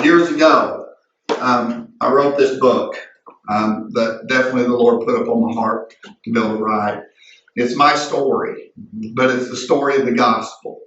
Years ago, I wrote this book that definitely the Lord put up on my heart to be able to write. It's my story, but it's the story of the gospel.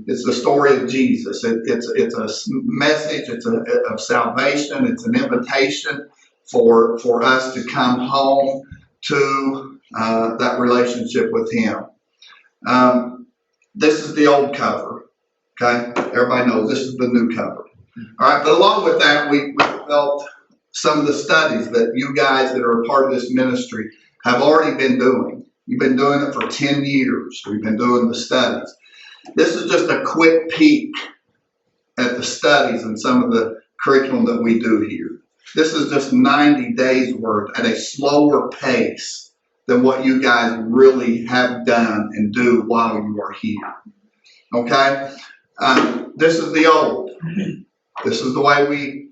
It's the story of Jesus. It's a message. It's of salvation. It's an invitation for us to come home to that relationship with Him. This is the old cover. Okay, everybody knows this is the new cover. All right, but along with that, we felt some of the studies that you guys that are a part of this ministry have already been doing. You've been doing it for 10 years. We've been doing the studies. This is just a quick peek at the studies and some of the curriculum that we do here. This is just 90 days worth at a slower pace than what you guys really have done and do while you are here. Okay? This is the old. This is the way we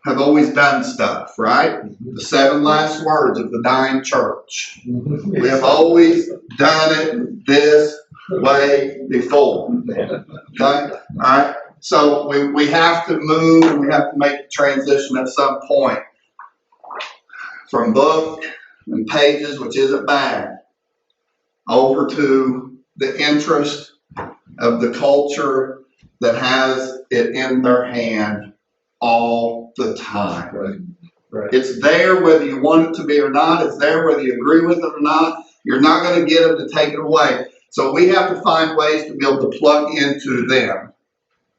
have always done stuff, right? The 7 last words of the dying church. We have always done it this way before. Okay? All right? So we have to move and we have to make the transition at some point from book and pages, which isn't bad, over to the interest of the culture that has it in their hand all the time. Right. It's there whether you want it to be or not. It's there whether you agree with it or not. You're not going to get them to take it away. So we have to find ways to be able to plug into them.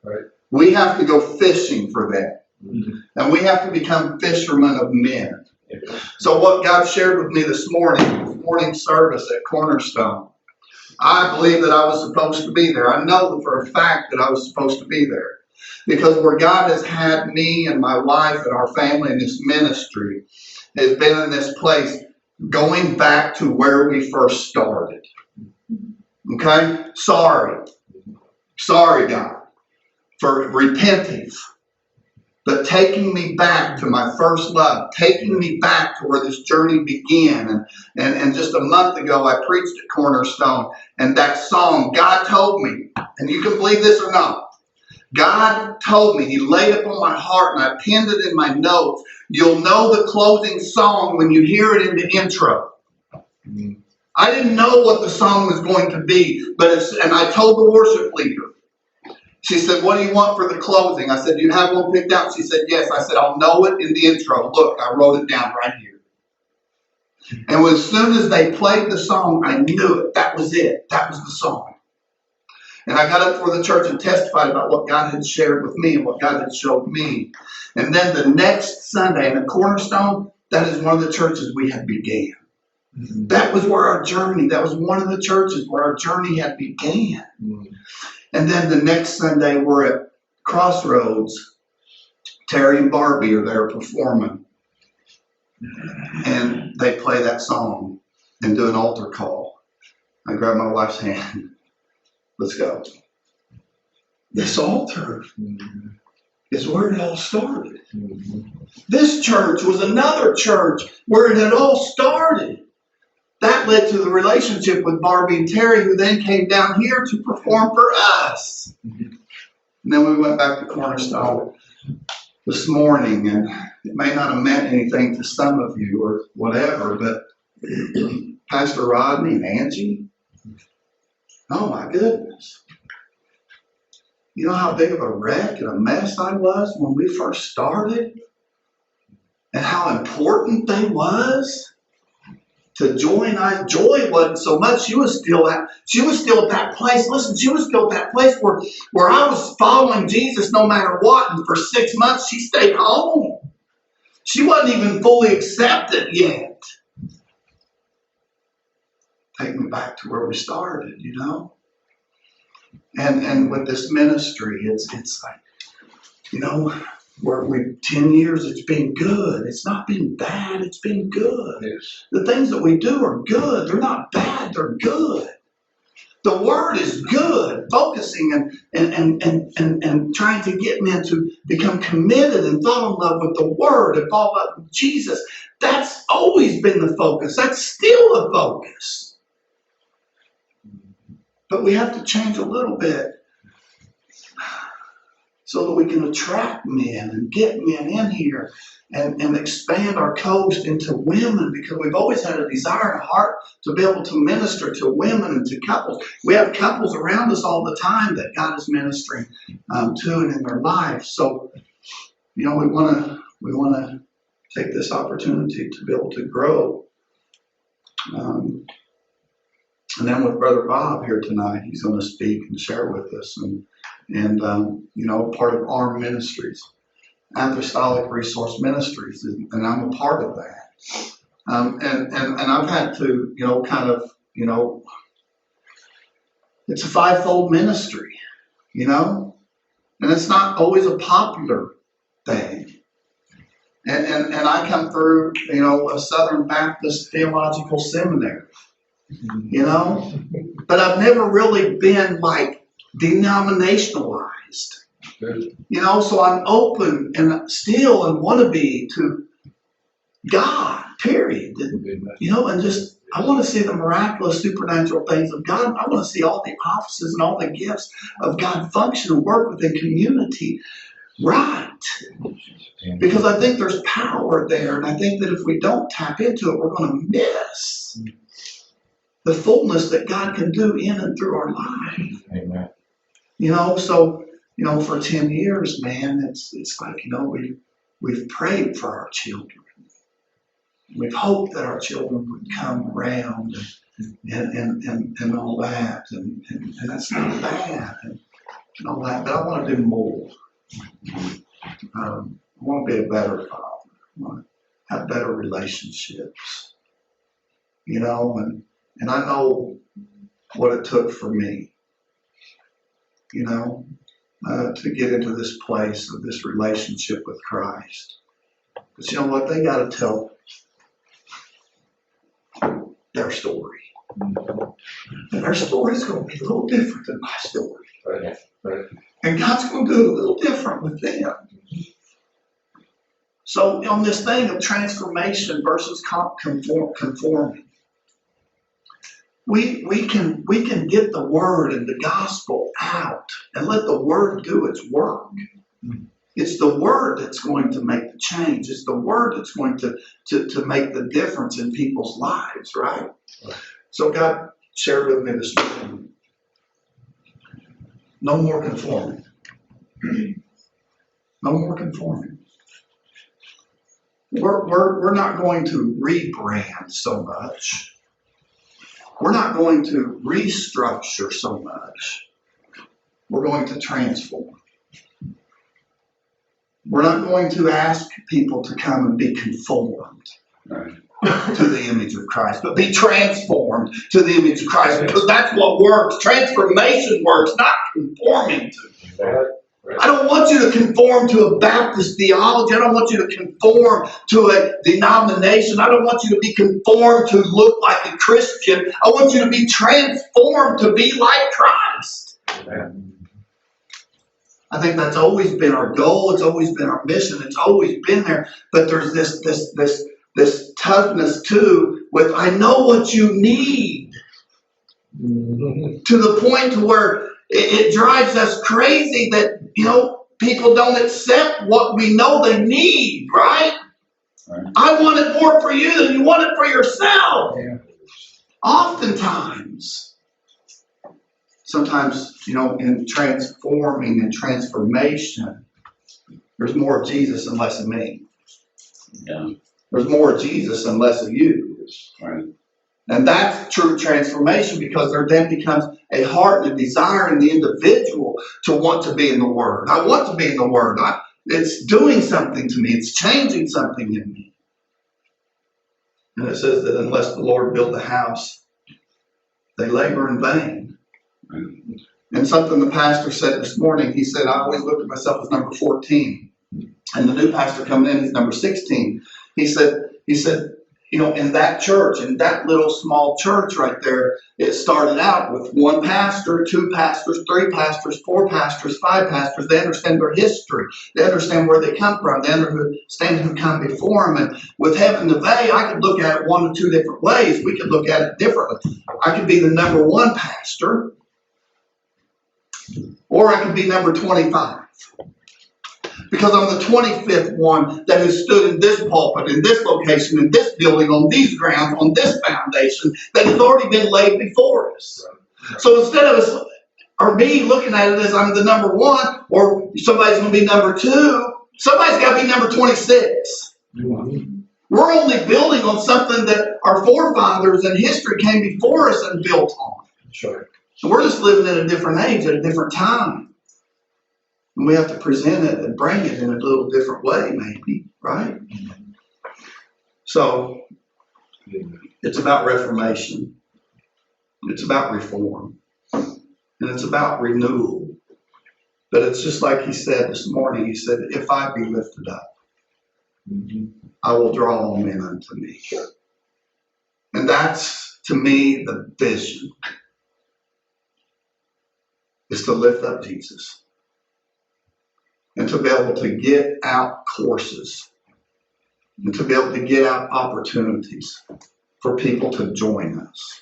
Right. We have to go fishing for them. Mm-hmm. And we have to become fishermen of men. Yeah. So what God shared with me this morning service at Cornerstone, I believe that I was supposed to be there. I know for a fact that I was supposed to be there. Because where God has had me and my wife and our family in this ministry has been in this place going back to where we first started. Okay? Sorry, God, for repenting. But taking me back to my first love, taking me back to where this journey began. And just a month ago, I preached at Cornerstone, and that song, God told me, and you can believe this or not, God told me, He laid it on my heart, and I pinned it in my notes. You'll know the closing song when you hear it in the intro. I didn't know what the song was going to be, and I told the worship leader. She said, what do you want for the closing? I said, do you have one picked out? She said, yes. I said, I'll know it in the intro. Look, I wrote it down right here. And as soon as they played the song, I knew it. That was it. That was the song. And I got up for the church and testified about what God had shared with me and what God had showed me. And then the next Sunday in the Cornerstone, that is one of the churches we had began. Mm-hmm. That was where our journey, that was one of the churches where our journey had began. Mm-hmm. And then the next Sunday, we're at Crossroads. Terry and Barbie are there performing. And they play that song and do an altar call. I grab my wife's hand. Let's go. This altar is where it all started. This church was another church where it had all started. That led to the relationship with Barbie and Terry, who then came down here to perform for us. And then we went back to Cornerstone this morning, and it may not have meant anything to some of you or whatever, but Pastor Rodney and Angie, oh my goodness. You know how big of a wreck and a mess I was when we first started? And how important they was? To join, Joy wasn't so much. She was still at that place. Listen, she was still at that place where I was following Jesus no matter what. And for 6 months, she stayed home. She wasn't even fully accepted yet. Take me back to where we started, you know. And with this ministry, it's like, you know, we're 10 years, it's been good. It's not been bad, it's been good. Yes. The things that we do are good. They're not bad, they're good. The Word is good. Focusing and trying to get men to become committed and fall in love with the Word and fall in love with Jesus. That's always been the focus. That's still the focus. But we have to change a little bit. so that we can attract men and get men in here and expand our coast into women, because we've always had a desire and a heart to be able to minister to women and to couples. We have couples around us all the time that God is ministering to and in their life. So, we want to take this opportunity to be able to grow. And then with Brother Bob here tonight, he's going to speak and share with us, and part of our ministries, Apostolic Resource Ministries, and I'm a part of that. And I've had to, it's a fivefold ministry, and it's not always a popular thing. And I come through, a Southern Baptist Theological Seminary, but I've never really been like denominationalized, so I'm open and still and want to be to God, period. And just, I want to see the miraculous supernatural things of God. I want to see all the offices and all the gifts of God function and work within community right. Because I think there's power there, and I think that if we don't tap into it, we're going to miss the fullness that God can do in and through our life. Amen. For 10 years, man, it's like, we've prayed for our children. We've hoped that our children would come around and all that, and that's not bad and all that, but I want to do more. I want to be a better father. I want to have better relationships, and I know what it took for me, to get into this place of this relationship with Christ. But you know what? They got to tell their story. And their story is going to be a little different than my story. Right. And God's going to do it a little different with them. So on this thing of transformation versus conforming, we can get the word and the gospel out and let the word do its work. It's the word that's going to make the change. It's the word that's going to make the difference in people's lives, right? So God shared with me this morning, no more conforming. No more conforming. We're not going to rebrand so much. We're not going to restructure so much. We're going to transform. We're not going to ask people to come and be conformed to the image of Christ, but be transformed to the image of Christ, because that's what works. Transformation works, not conforming to. I don't want you to conform to a Baptist theology. I don't want you to conform to a denomination. I don't want you to be conformed to look like a Christian. I want you to be transformed to be like Christ. Amen. I think that's always been our goal. It's always been our mission. It's always been there. But there's this toughness too with, I know what you need, to the point to where it drives us crazy that, people don't accept what we know they need, right? I want it more for you than you want it for yourself. Yeah. Oftentimes. Sometimes, in transforming and transformation, there's more of Jesus and less of me. Yeah. There's more of Jesus and less of you. Right. And that's true transformation, because there then becomes a heart and a desire in the individual to want to be in the Word. I want to be in the Word. It's doing something to me. It's changing something in me. And it says that unless the Lord build the house, they labor in vain. And something the pastor said this morning, he said, I always looked at myself as number 14. And the new pastor coming in is number 16. He said, in that church, in that little small church right there, it started out with one pastor, two pastors, three pastors, four pastors, five pastors. They understand their history. They understand where they come from. They understand who come before them. And with Heaven to Bay, I could look at it one or two different ways. We could look at it differently. I could be the number one pastor, or I could be number 25. Because I'm the 25th one that has stood in this pulpit, in this location, in this building, on these grounds, on this foundation that has already been laid before us. So instead of us, or me looking at it as I'm the number one, or somebody's going to be number two, somebody's got to be number 26. We're only building on something that our forefathers in history came before us and built on. Sure. And we're just living at a different age, at a different time. And we have to present it and bring it in a little different way, maybe, right? So, it's about reformation. It's about reform. And it's about renewal. But it's just like he said this morning. He said, if I be lifted up, I will draw all men unto me. And that's, to me, the vision. Is to lift up Jesus. And to be able to get out courses. And to be able to get out opportunities for people to join us.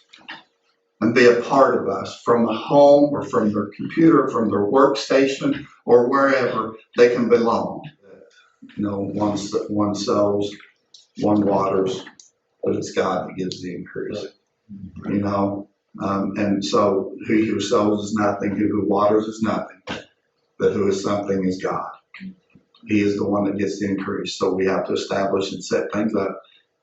And be a part of us from the home or from their computer, from their workstation, or wherever they can belong. You know, one sows, one waters, but it's God that gives the increase. You know, and so he who sows is nothing, he who waters is nothing, but who is something is God. He is the one that gets the increase. So we have to establish and set things up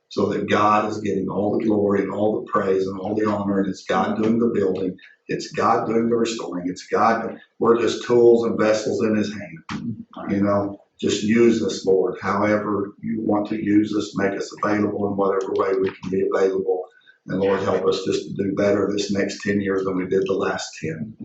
so that God is getting all the glory and all the praise and all the honor, and it's God doing the building, it's God doing the restoring, it's God. We're just tools and vessels in his hand. You know, just use us, Lord, however you want to use us, make us available in whatever way we can be available. And Lord, help us just to do better this next 10 years than we did the last 10.